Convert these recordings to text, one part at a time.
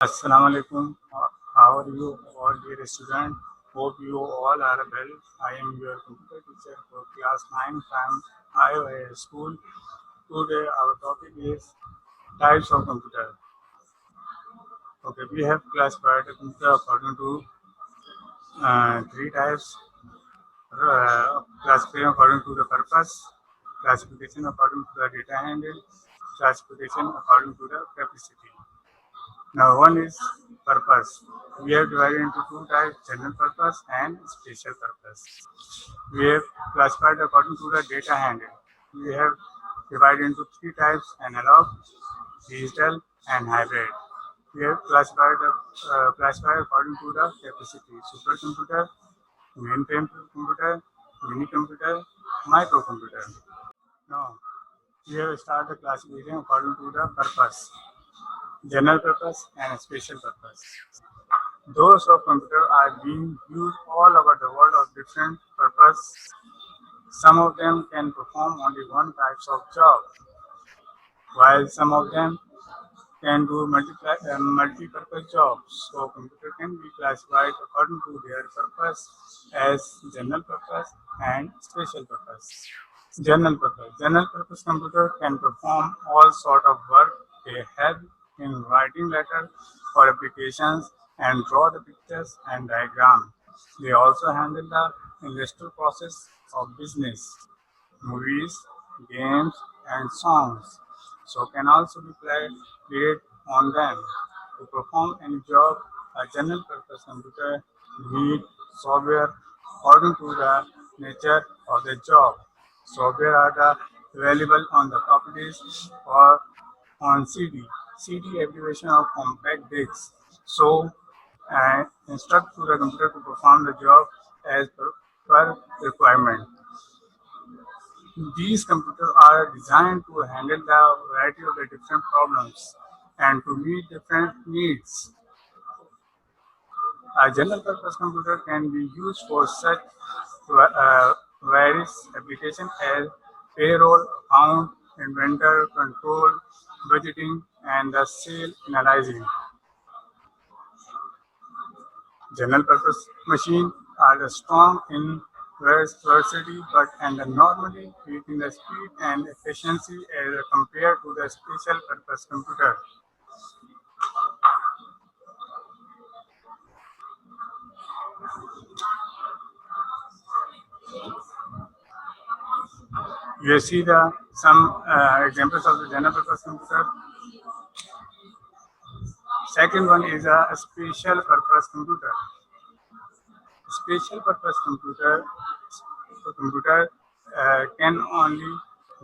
Assalamu alaikum. How are you all, dear student? Hope you all are well. I am your computer teacher for class 9 from Iowa School. Today our topic is types of computer. Okay, we have classified the computer according to three types. Classification according to the purpose, classification according to the data handle, classification according to the capacity. Now, one is purpose. We have divided into two types, general purpose and special purpose. We have classified according to the data handle. We have divided into three types, analog, digital and hybrid. We have classified according to the capacity, supercomputer, mainframe computer, mini computer, microcomputer. Now, we have started the classification according to the purpose, general purpose and special purpose. Those of computer are being used all over the world of different purpose. Some of them can perform only one types of job, while some of them can do multi-purpose jobs. So computer can be classified according to their purpose as general purpose and special purpose. General purpose. General purpose computer can perform all sort of work. They help in writing letters or applications and draw the pictures and diagram. They also handle the industrial process of business, movies, games, and songs. So can also be played on them. To perform any job, a general purpose computer need software according to the nature of the job. Software are available on the properties or on CD. CD abbreviation of compact discs. So instruct to the computer to perform the job as per requirement. These computers are designed to handle the variety of the different problems and to meet different needs. A general purpose computer can be used for such various applications as payroll, account, inventory control, budgeting, and the sale analyzing. General purpose machines are strong in versatility but and normally weak in the speed and efficiency as compared to the special purpose computer. You see the some examples of the general purpose computer. Second one is a special purpose computer. Special purpose computer can only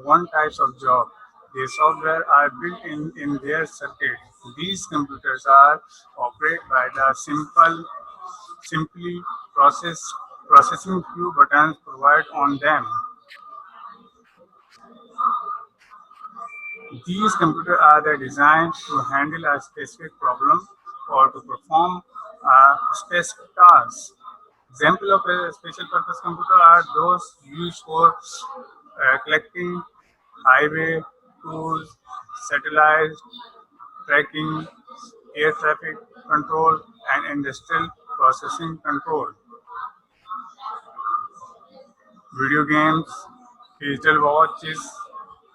one types of job. The software are built in their circuit. These computers are operated by the simply processing few buttons provided on them. These computers are designed to handle a specific problem or to perform a specific task. Example of a special purpose computer are those used for collecting highway tools, satellite tracking, air traffic control, and industrial processing control. Video games, digital watches,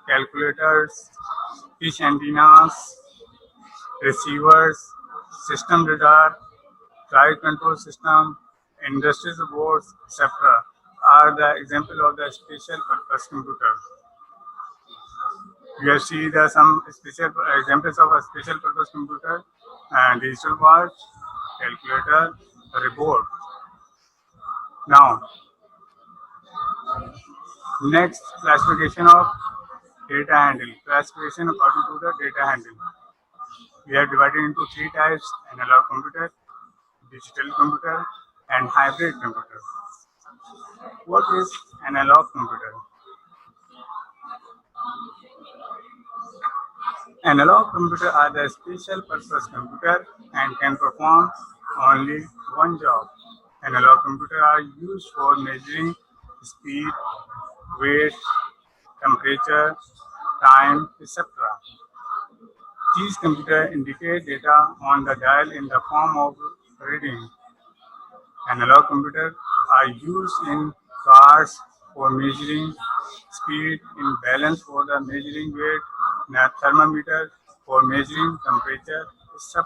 calculators, fish antennas, receivers, system radar, flight control system, industry boards, etc. are the example of the special purpose computer. You have seen the some special examples of a special purpose computer and digital watch, calculator, report. Now, next classification of data handle. Classification according to the data handle. We are divided into three types: analog computer, digital computer, and hybrid computer. What is analog computer? Analog computer are the special purpose computer and can perform only one job. Analog computer are used for measuring speed, weight, temperature, time, etc. These computers indicate data on the dial in the form of reading. Analog computers are used in cars for measuring speed, in balance for the measuring weight, in a thermometer for measuring temperature, etc.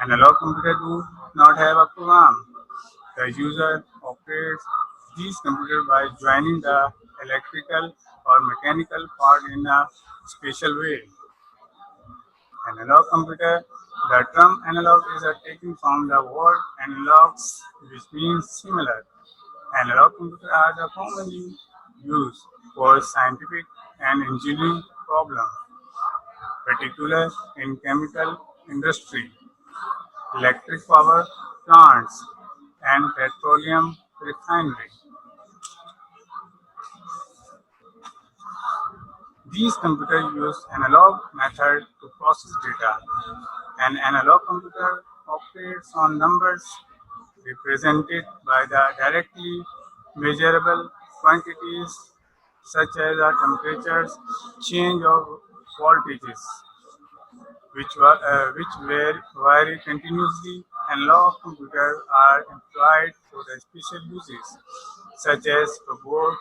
Analog computers do not have a program. The user operates these computers by joining the electrical or mechanical part in a special way. Analog computer. The term analog is taken from the word analogs, which means similar. Analog computers are the commonly used for scientific and engineering problems, particularly in chemical industry, electric power plants, and petroleum refinery. These computers use analog method to process data. An analog computer operates on numbers represented by the directly measurable quantities such as the temperatures, change of voltages, which vary continuously. Analog computers are employed for the special uses such as robot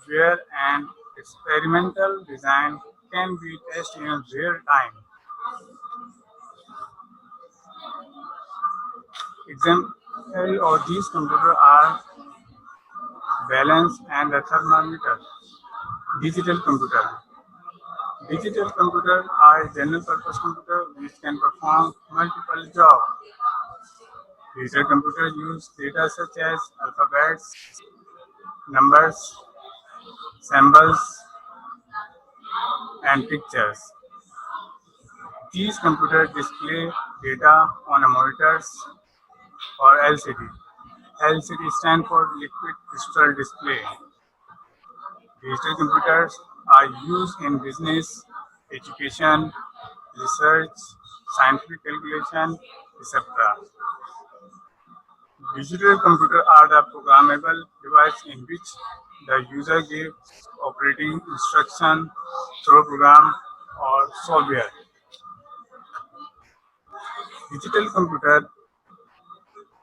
where an experimental design can be tested in real time. Example of these computers are balance and the thermometer. Digital computer. Digital computers are general purpose computers which can perform multiple jobs. Digital computers use data such as alphabets, numbers, symbols, and pictures. These computers display data on a monitors or LCD. LCD stands for liquid crystal display. Digital computers are used in business, education, research, scientific calculation, etc. Digital computers are the programmable device in which the user gives operating instruction through program or software. Digital computers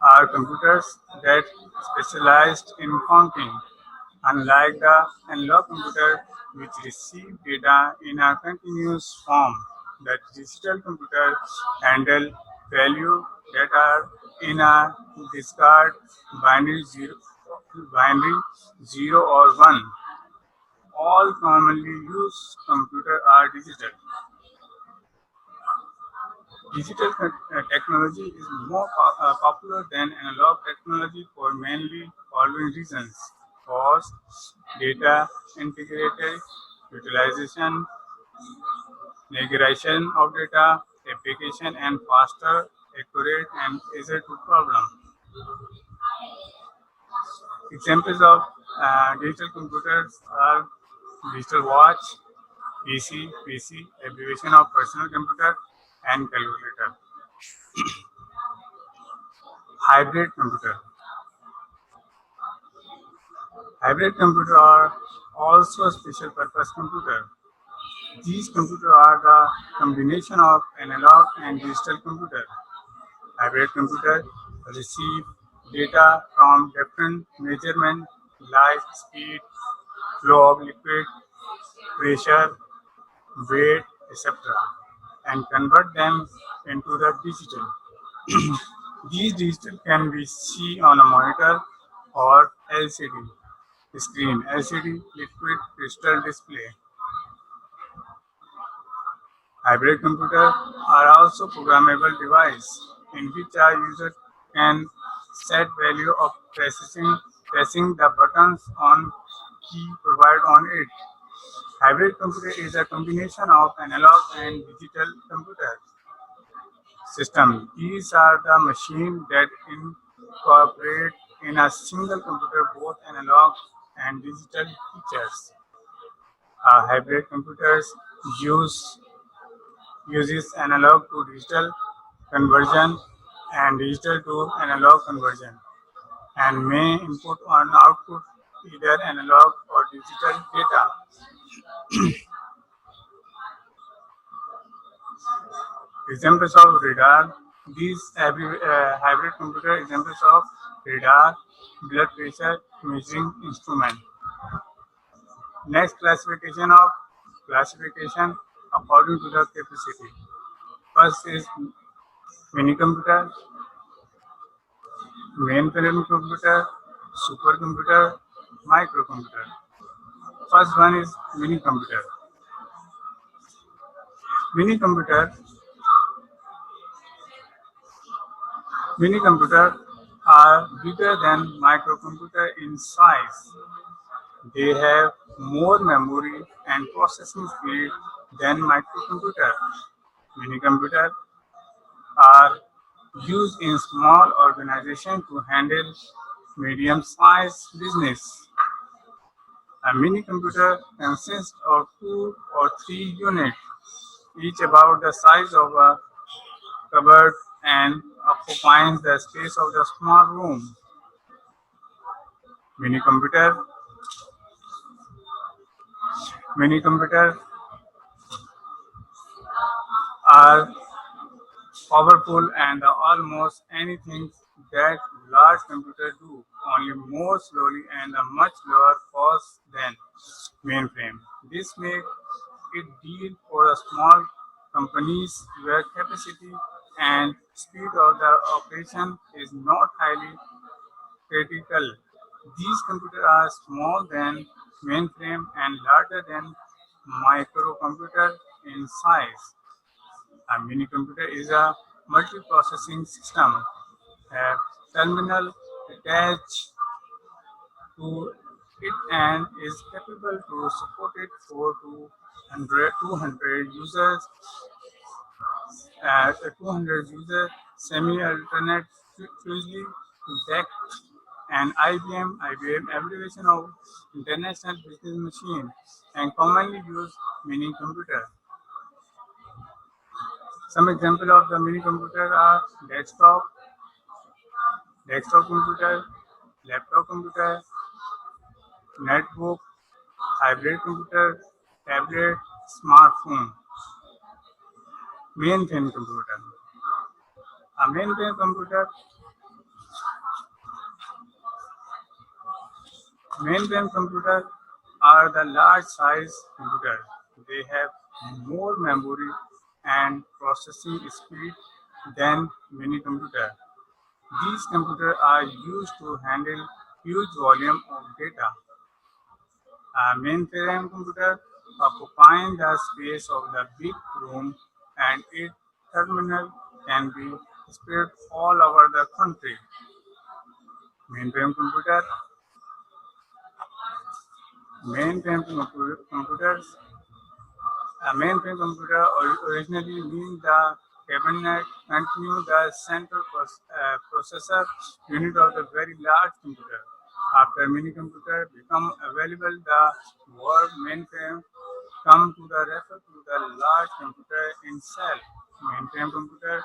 are computers that specialized in counting, unlike the analog computer which receive data in a continuous form. The digital computer handle value that are in a discard binary zero or one. All commonly used computers are digital. Digital technology is more popular than analog technology for mainly following reasons: cost, data integrity, utilization, migration of data, application, and faster, accurate, and easier to problem. Examples of digital computers are digital watch, PC, abbreviation of personal computer, and calculator. Hybrid computer. Hybrid computers are also special purpose computers. These computers are the combination of analog and digital computers. Hybrid computers receive data from different measurements like speed, flow of liquid, pressure, weight, etc. and convert them into the digital. These digital can be seen on a monitor or LCD screen. LCD liquid crystal display. Hybrid computers are also programmable devices in which a user can set value of pressing the buttons on key provided on it. Hybrid computer is a combination of analog and digital computer system. These are the machines that incorporate in a single computer both analog and digital features. Hybrid computers use uses analog to digital conversion and digital to analog conversion and may input or output either analog or digital data. Examples of radar. These hybrid computer examples of radar, blood pressure measuring instrument. Next classification according to the capacity. First is mini computer, mainframe computer, supercomputer, microcomputer. First one is mini computer. Mini computer Mini computers are bigger than microcomputer in size. They have more memory and processing speed than microcomputer. Mini computers are used in small organizations to handle medium-sized business. A mini computer consists of 2 or 3 units, each about the size of a cupboard and occupying the space of the small room. Mini computer Mini computers are powerful and almost anything that large computers do, only more slowly and a much lower cost than mainframe. This makes it deal for the small companies where capacity and speed of the operation is not highly critical. These computers are small than mainframe and larger than microcomputer in size. A mini computer is a multiprocessing system. A terminal attached to it and is capable to support it for 200 users, 200 users semi-alternate fusely to DEC and IBM abbreviation of International Business Machine and commonly used mini computer. Some example of the mini computer are desktop computer, laptop computer, netbook, hybrid computer, tablet, smartphone, mainframe computer. A mainframe computer are the large size computers. They have more memory and processing speed than mini computer. These computers are used to handle huge volume of data. A mainframe computer occupying the space of the big room and its terminal can be spread all over the country. Mainframe computer computers A mainframe computer originally means the cabinet continue the central processor unit of the very large computer. After mini computer become available, the word mainframe come to the refer to the large computer itself. Mainframe computer,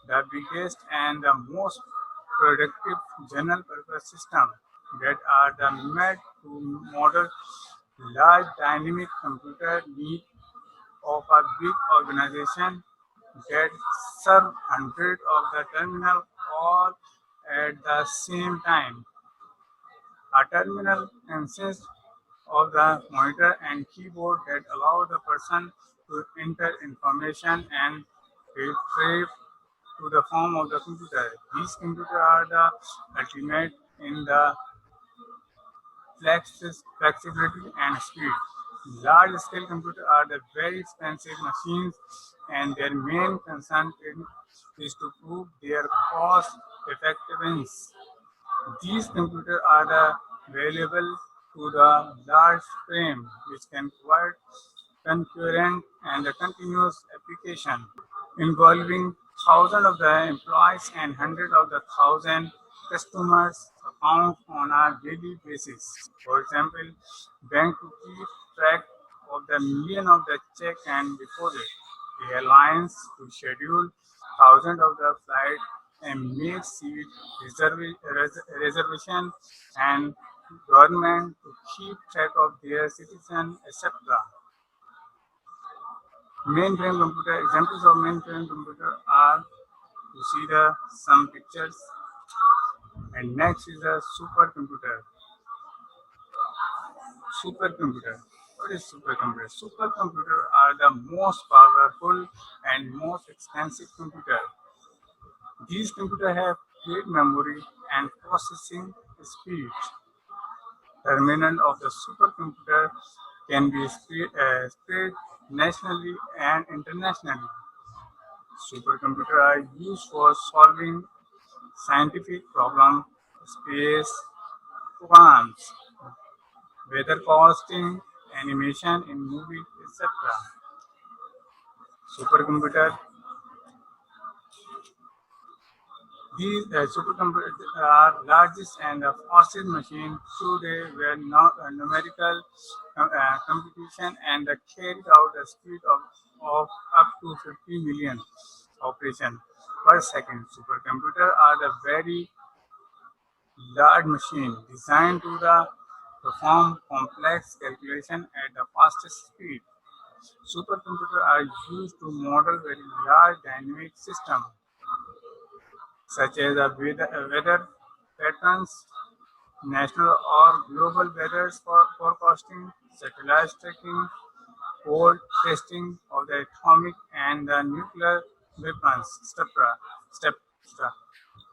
the biggest and the most productive general purpose system that are the made to model large dynamic computer need of a big organization that serve hundreds of the terminal all at the same time. A terminal consists of the monitor and keyboard that allow the person to enter information and retrieve to the form of the computer. These computers are the ultimate in the flexibility and speed. Large scale computers are the very expensive machines and their main concern is to prove their cost effectiveness. These computers are the valuable to the large frame which can provide concurrent and continuous application involving thousands of the employees and hundreds of the thousand customers account on a daily basis. For example, bank to keep track of the million of the check and deposit, airlines to schedule thousands of the flight and make seat reservation and government to keep track of their citizens, etc. Mainframe computer, examples of mainframe computer are, you see the some pictures, and next is a supercomputer. Supercomputer. What is supercomputer? Supercomputer are the most powerful and most expensive computer. These computers have great memory and processing speed. Terminal of the supercomputer can be spread nationally and internationally. Supercomputers are used for solving scientific problems, space programs, weather forecasting, animation in movies, etc. Supercomputer. These supercomputers are largest and the fastest machine today were numerical computation and carried out the speed of up to 50 million operations per second. Supercomputers are the very large machine designed to perform complex calculation at the fastest speed. Supercomputers are used to model very large dynamic systems such as weather patterns, national or global weather forecasting, satellite tracking, cold testing of the atomic and the nuclear weapons, etc. Step.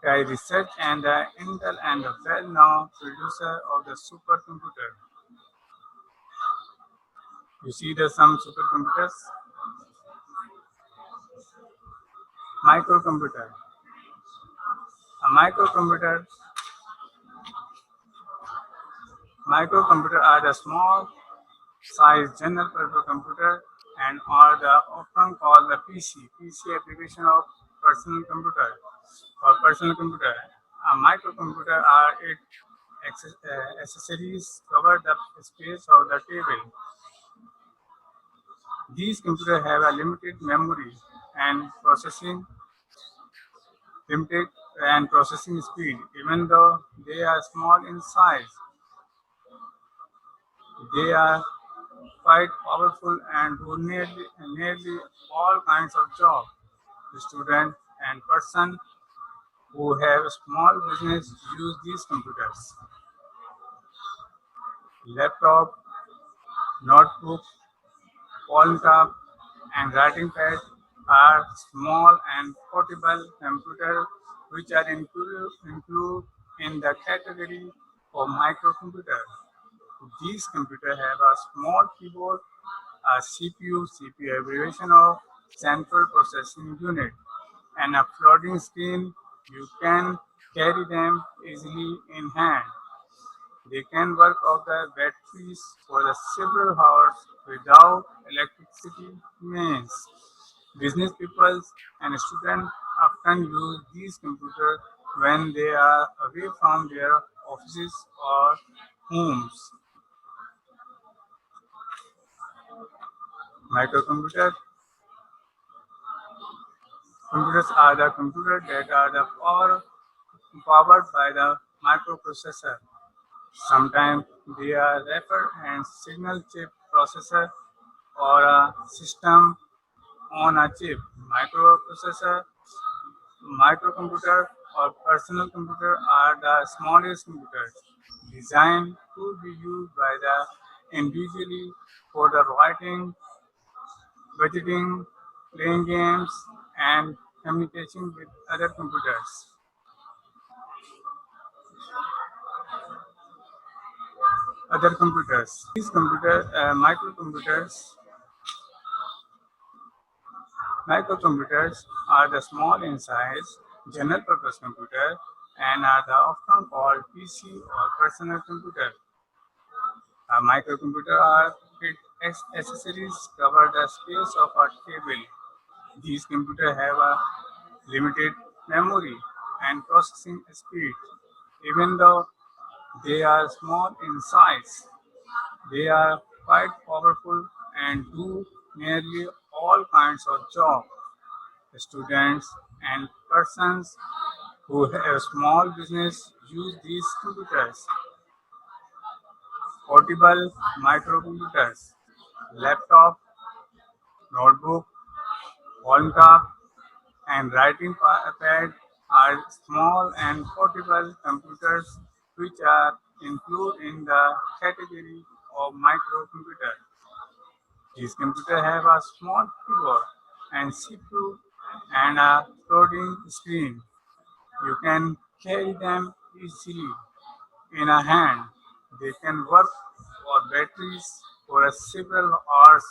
I research and the Intel and the well-known producer of the supercomputer. You see the some supercomputers, microcomputer. A microcomputer are the small size general purpose computer and are the often called the PC. PC abbreviation of personal computer or personal computer. A microcomputer are its accessories cover the space of the table. These computers have a limited memory and limited processing speed. Even though they are small in size, they are quite powerful and do nearly all kinds of jobs. The student and person who have small business use these computers. Laptop, notebook, phone tab, and writing pad are small and portable computers which are included in the category of microcomputer. These computers have a small keyboard, a CPU abbreviation of Central Processing Unit, and a floating screen. You can carry them easily in hand. They can work off the batteries for the several hours without electricity mains. Business people and students often use these computers when they are away from their offices or homes. Microcomputer computers are the computers that are powered by the microprocessor. Sometimes they are referred as signal chip processor or a system on a chip. Microprocessor, microcomputer, or personal computer are the smallest computers designed to be used by the individually for the writing, budgeting, playing games, and communication with other computers. These microcomputers are the small in size, general purpose computer and are the often called PC or personal computer. A microcomputer are its accessories cover the space of a table. These computers have a limited memory and processing speed. Even though they are small in size, they are quite powerful and do nearly all kinds of jobs. Students and persons who have small business use these computers. Portable microcomputers, laptop, Notebook, phone top, and writing pad are small and portable computers which are included in the category of microcomputer. These computers have a small keyboard and CPU and a floating screen. You can carry them easily in a hand. They can work for batteries for several hours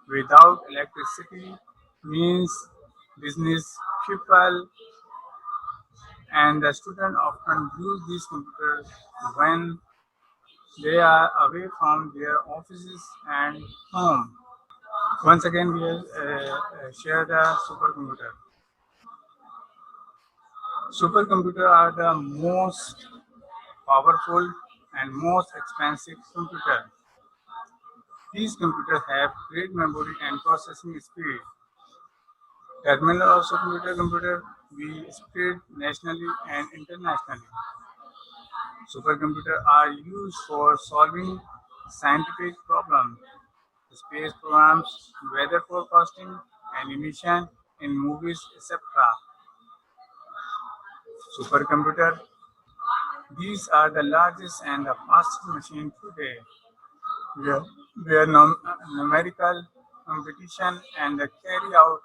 without electricity. Means business people and the student often use these computers when they are away from their offices and home. Once again, we will share the supercomputer. Supercomputers are the most powerful and most expensive computer. These computers have great memory and processing speed. Terminal of supercomputer be spread nationally and internationally. Supercomputers are used for solving scientific problems, space programs, weather forecasting, animation in movies, etc. Supercomputer. These are the largest and the fastest machine today, where, where numerical competition and carry out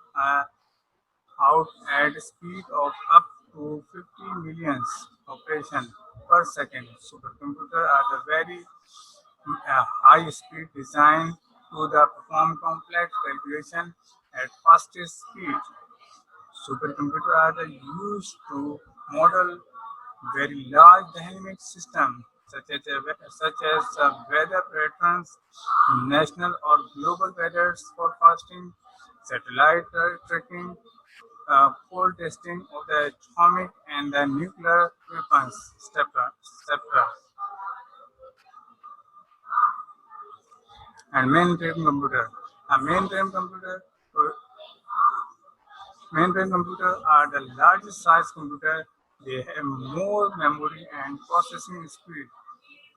at speed of up to 50 millions operation per second. Supercomputers are the very high speed designed to the perform complex calculation at fastest speed. Supercomputers are the used to model very large dynamic systems such as weather patterns, national or global weather forecasting, satellite tracking, full testing of the atomic and the nuclear weapons, etc. etc. And mainframe computer. A mainframe computer are the largest size computer. They have more memory and processing speed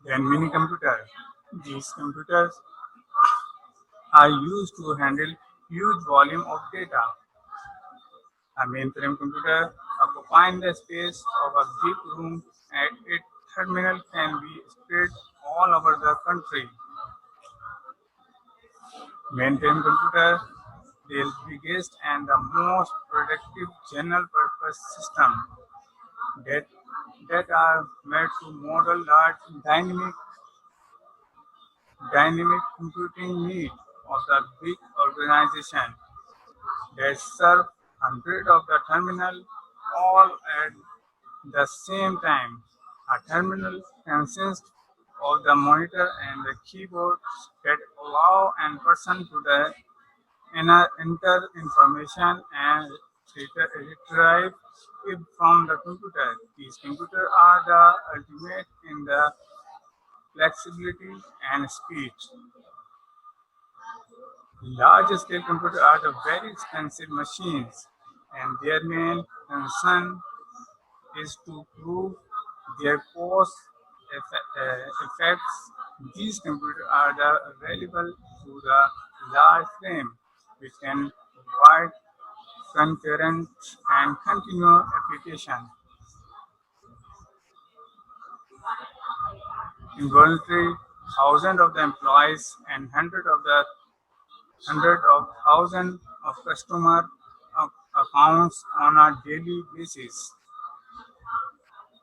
than mini computer. These computers are used to handle huge volume of data. A mainframe computer occupying the space of a big room at its terminal can be spread all over the country. Mainframe computer, the biggest and the most productive general purpose system that that are made to model large dynamic computing need of the big organization that serve hundreds of the terminal all at the same time. A terminal consists of the monitor and the keyboard that allow a person to enter information and retrieve it from the computer. These computers are the ultimate in the flexibility and speed. Large scale computers are the very expensive machines, and their main concern is to prove their cost effects. These computers are available through the large frame, which can provide concurrent and continuous application. Involuntary, thousands of the employees and hundred of thousands of customer accounts on a daily basis.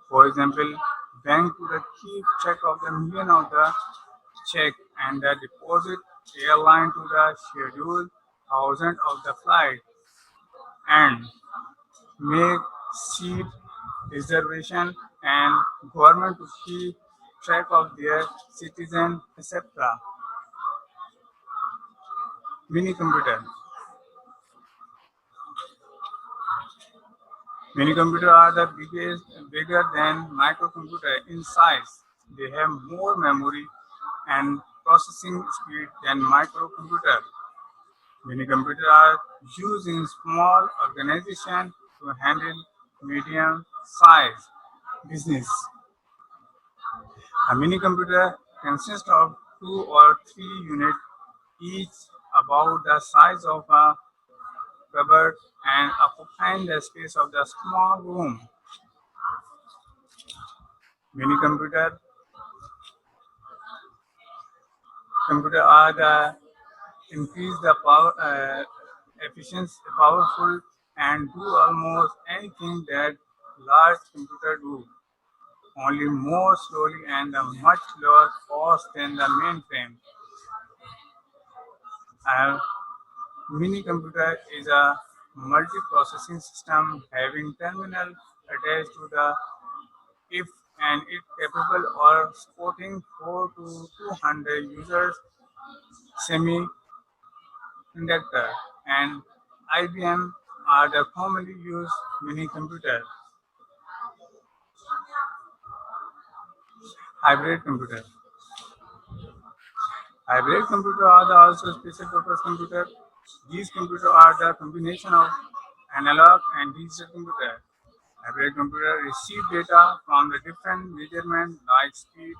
For example, bank to the keep check of the million of the check and the deposit, airline to the schedule thousands of the flight and make seat reservation and government to keep track of their citizen, etc. Mini computer. Mini computers are bigger than microcomputer in size. They have more memory and processing speed than microcomputer. Mini computers are used in small organizations to handle medium size business. A mini computer consists of two or three units, each about the size of a cupboard and occupying the space of the small room. Mini computer are the increase the power efficiency, powerful, and do almost anything that large computer do, only more slowly and a much lower cost than the mainframe. A mini computer is a multi-processing system having terminal attached to the if and it capable of supporting 4 to 200 users semiconductor and IBM are the commonly used mini computer. Hybrid computer. Hybrid computer are the also special purpose computer. These computers are the combination of analog and digital computer. Hybrid computer receive data from the different measurements like speed,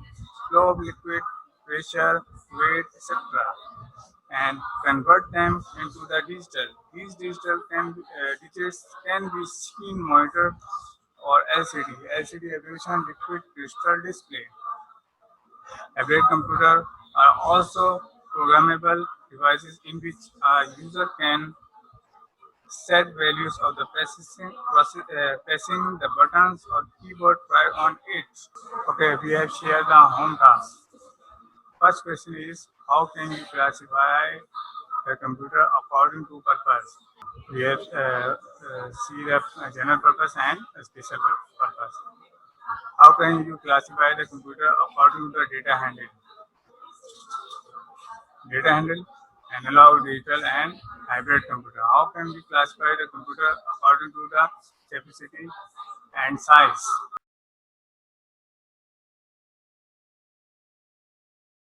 flow of liquid, pressure, weight, etc. and convert them into the digital. These digits can be seen monitor or LCD. LCD abbreviation liquid crystal display. Hybrid computers are also programmable devices in which a user can set values of the pressing the buttons or keyboard prior on it. Okay, we have shared the home task. First question is how can you classify the computer according to purpose? We have see the general purpose and special purpose. How can you classify the computer according to the data handle? Data handle, analog, digital, and hybrid computer. How can we classify the computer according to the capacity and size?